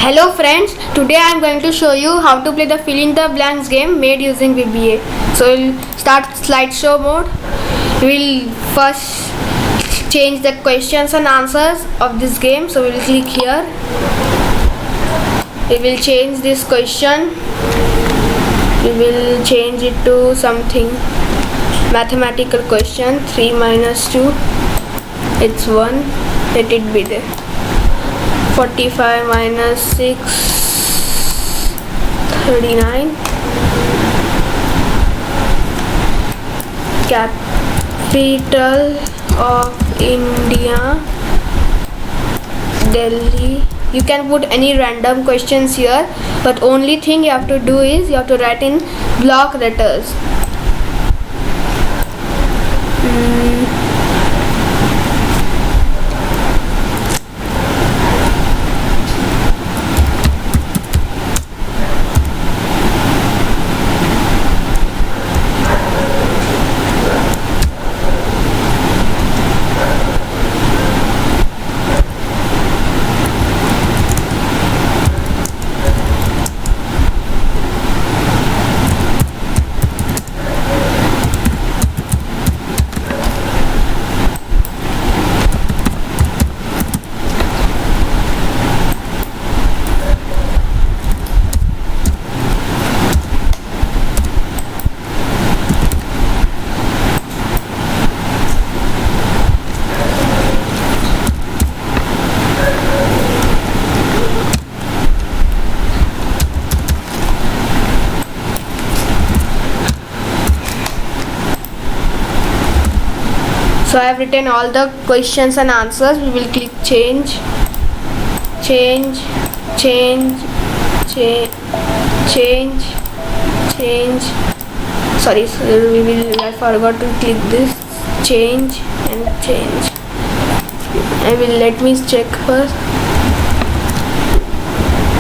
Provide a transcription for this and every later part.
Hello friends, today I am going to show you how to play the fill in the blanks game made using VBA. So we'll start slideshow mode. We'll first change the questions and answers of this game. So we'll click here. We will change this question. We will change it to something mathematical question. 3 minus 2, it's 1. Let it be there. 45 minus 6, 39. Capital of India, Delhi. You can put any random questions here, but only thing you have to do is you have to write in block letters. So I have written all the questions and answers. We will click change, change, change, change, change, change. Sorry, I forgot to click this. Change and change. Let me check first.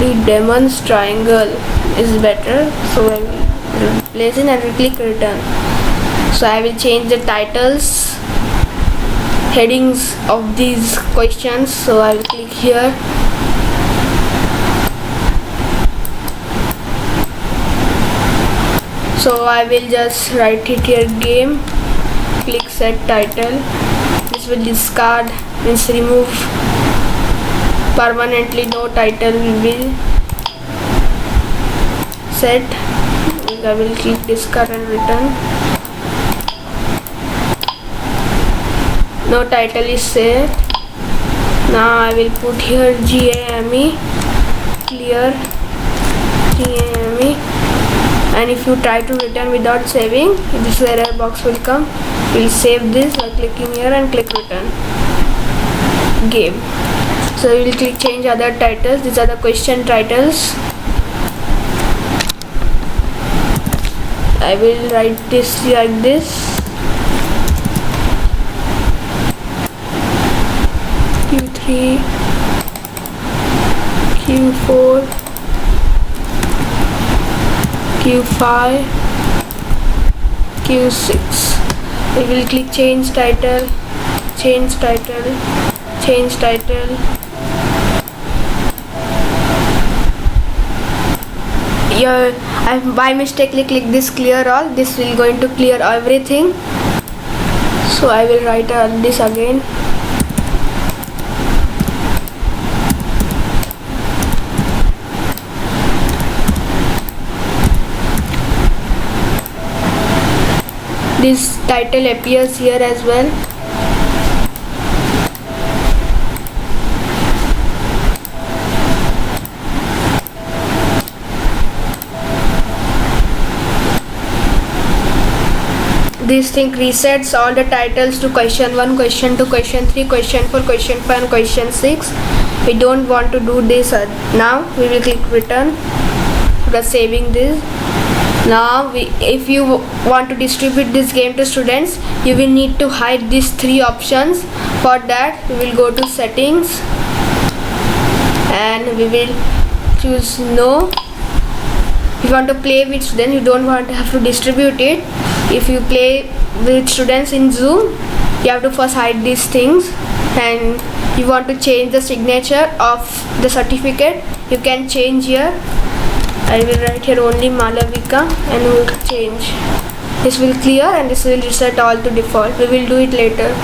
The Demon's triangle is better. So I will place it and click return. So I will change the titles, headings of these questions. So I will click here. So I will just write it here, game. Click set title. This will discard, means remove permanently. No title will be set. I will click discard and return. No title is set. Now I will put here GAME, clear GAME, and if you try to return without saving, this error box will come. We'll save this by clicking here and click return game. So we will click change other titles. These are the question titles. I will write this like this. Q3, Q4, Q5, Q6. We will click change title, change title, change title. Here I by mistakenly click this clear all. This will going to clear everything. So I will write this again. This title appears here as well. This thing resets all the titles to question 1, question 2, question 3, question 4, question 5 and question 6. We don't want to do this now. We will click return for saving this. Now if you want to distribute this game to students, you will need to hide these 3 options. For that we will go to settings and we will choose no. If you want to play with students, you don't want to have to distribute it. If you play with students in Zoom, you have to first hide these things, and you want to change the signature of the certificate, you can change here. I will write here only Malavika and we will change. This will clear and this will reset all to default. We will do it later.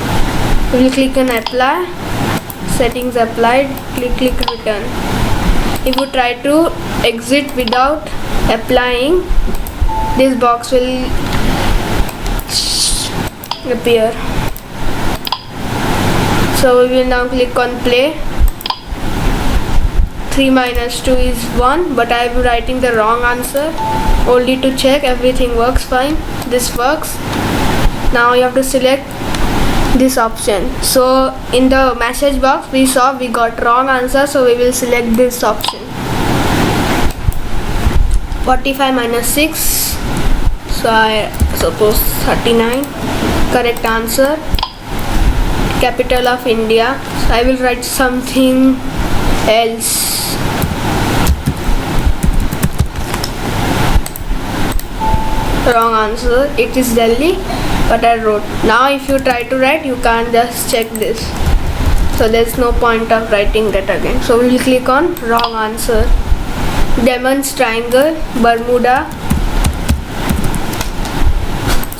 We will click on apply, settings applied, click return. If you try to exit without applying, this box will appear. So we will now click on play. 3 minus 2 is 1, but I am writing the wrong answer. Only to check everything works fine. This works. Now you have to select this option. So in the message box we saw we got wrong answer, so we will select this option. 45 minus 6, so I suppose 39. Correct answer. Capital of India. So I will write something else. Wrong answer. It is Delhi, but I wrote. Now if you try to write, you can't just check this. So there's no point of writing that again. So we will click on wrong answer. Demon's Triangle, Bermuda.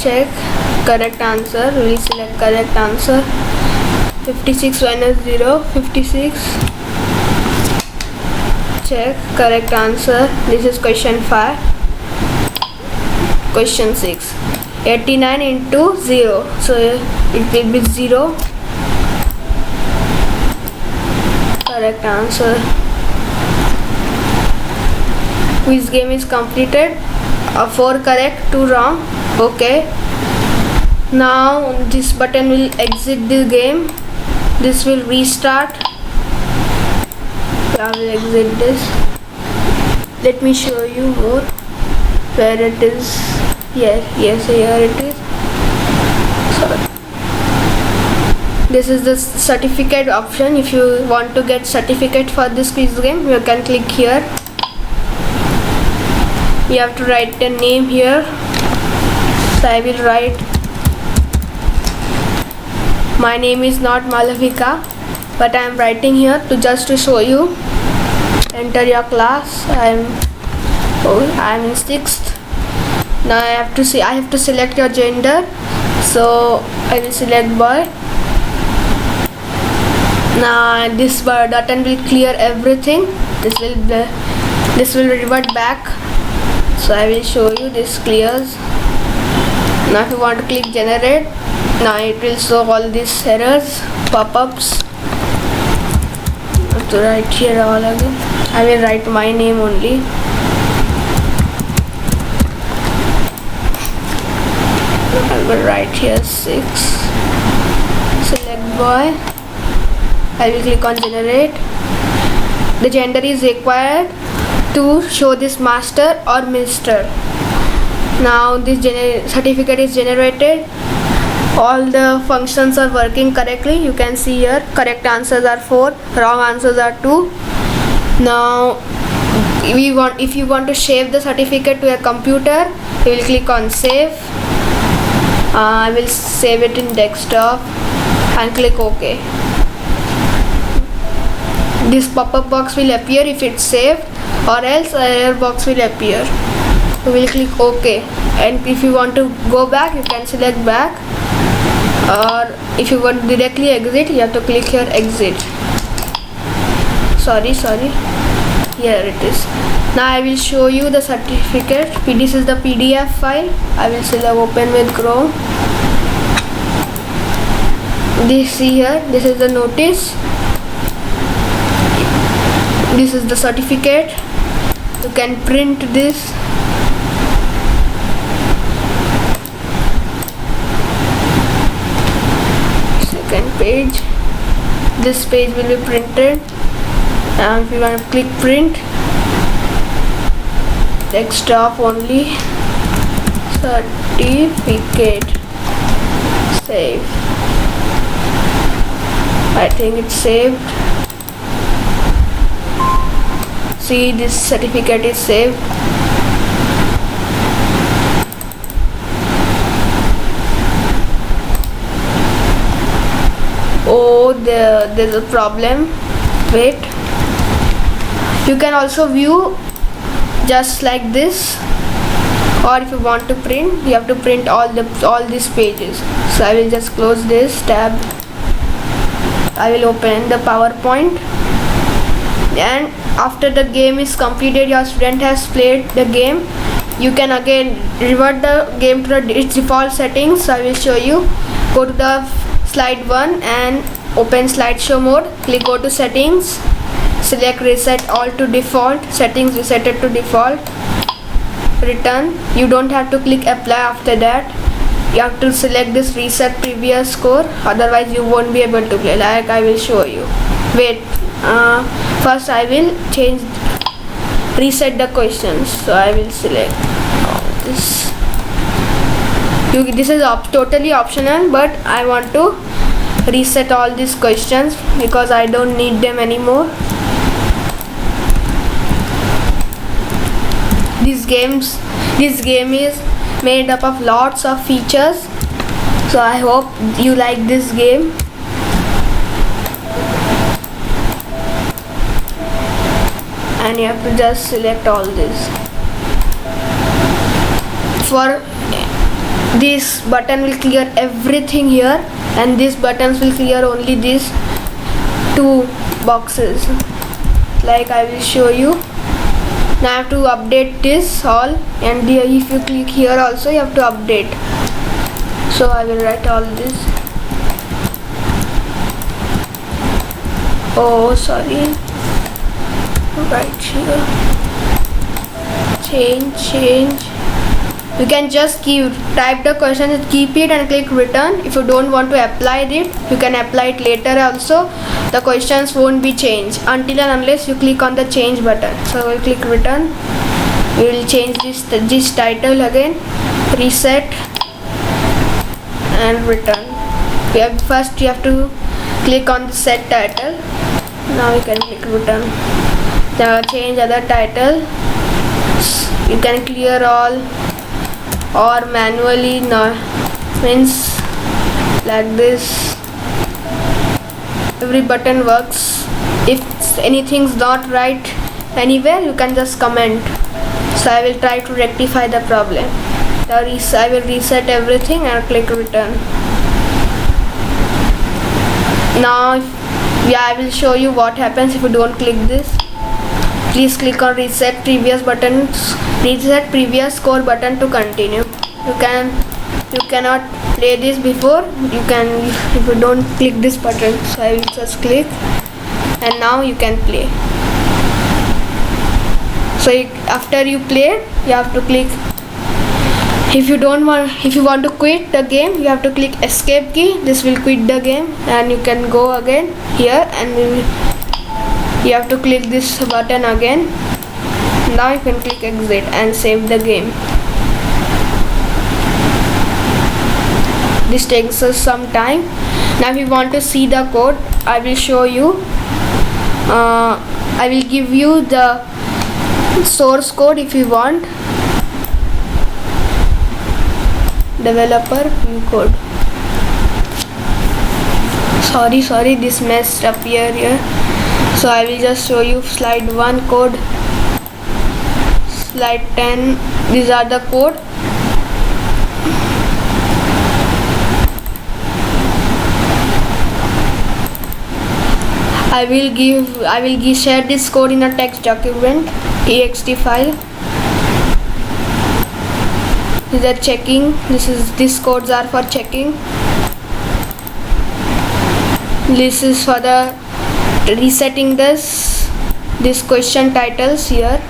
Check. Correct answer. We will select correct answer. 56 minus 0, 56. Check. Correct answer. This is question 5. Question 6. 89 into 0. So it will be 0. Correct answer. Quiz game is completed. 4 correct, 2 wrong. Okay. Now this button will exit the game. This will restart. I will exit this. Let me show you more where it is. Yes, here it is. Sorry. This is the certificate option. If you want to get certificate for this quiz game, you can click here. You have to write the name here. So I will write, my name is not Malavika, but I am writing here to show you. Enter your class. I am in 6th. Now I have to select your gender. So I will select boy. Now this button will clear everything. This will revert back. So I will show you. This clears. Now if you want to click generate, now it will show all these errors, pop-ups. I have to write here all again. I will write my name only. I will write here 6. Select boy. I will click on generate. The gender is required to show this master or mister. Now this certificate is generated. All the functions are working correctly. You can see here correct answers are 4, wrong answers are 2. Now if you want to save the certificate to a computer, you will click on save. I will save it in desktop and click OK. This pop-up box will appear if it's saved, or else an error box will appear. So we will click OK, and if you want to go back, you can select back, or if you want to directly exit, you have to click here exit. Sorry, here it is. Now I will show you the certificate. This is the PDF file. I will select open with Chrome. See here, this is the notice. This is the certificate. You can print this. Second page. This page will be printed. And if you want to click print, desktop only, certificate, save. I think it's saved. See, this certificate is saved. there's a problem. Wait, you can also view just like this, or if you want to print, you have to print all these pages. So I will just close this tab. I will open the PowerPoint, and after the game is completed, your student has played the game, you can again revert the game to its default settings. So I will show you. Go to the slide 1 and open slideshow mode. Go to settings, select reset all to default, settings resetted to default, return. You don't have to click apply after that. You have to select this reset previous score, otherwise you won't be able to play, like I will show you. Wait, first I will reset the questions. So I will select this. This is totally optional, but I want to reset all these questions because I don't need them anymore. This game is made up of lots of features, so I hope you like this game. And you have to just select all this. For this button will clear everything here, and these buttons will clear only these 2 boxes, like I will show you. Now I have to update this all, and if you click here also you have to update. So I will write all this. Oh sorry, right here, change. You can just type the question, keep it and click return. If you don't want to apply it, you can apply it later also. The questions won't be changed until and unless you click on the change button. So we'll click return. We will change this title again, reset and return. First you have to click on the set title. Now you can click return. Now change other title. You can clear all or manually, means like this. Every button works. If anything's not right anywhere, you can just comment. So I will try to rectify the problem. I will reset everything and click return. Now I will show you what happens if you don't click this. Please click on reset previous score button to continue. You cannot play this before. You can if you don't click this button. So I will just click, and now you can play. So after you play, you have to click. If you want to quit the game, you have to click escape key. This will quit the game, and you can go again here, and you have to click this button again. Now you can click exit and save the game. This takes us some time. Now if you want to see the code, I will show you. I will give you the source code if you want. Developer view code. Sorry, this messed up here. So I will just show you slide 1 code, slide 10. These are the code. I will share this code in a text document, txt file. These are checking. These codes are for checking. This is for the resetting this question titles here,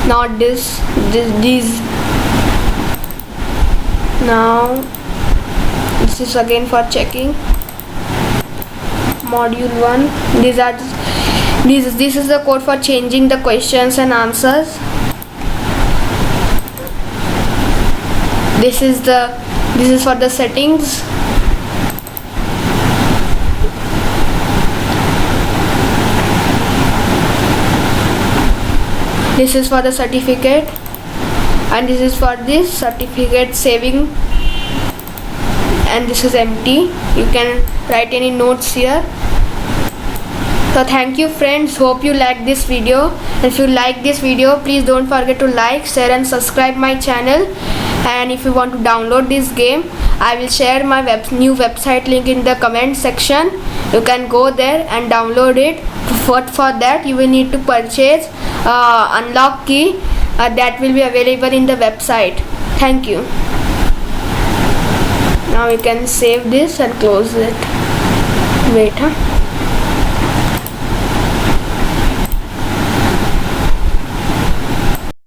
not these. Now this is again for checking. Module 1. This is the code for changing the questions and answers. This is for the settings. This is for the certificate, and this is for this certificate saving, and this is empty. You can write any notes here. So thank you friends, hope you like this video. If you like this video, please don't forget to like, share and subscribe my channel. And if you want to download this game, I will share my new website link in the comment section. You can go there and download it. For that you will need to purchase unlock key that will be available in the website. Thank you. Now you can save this and close it. Wait,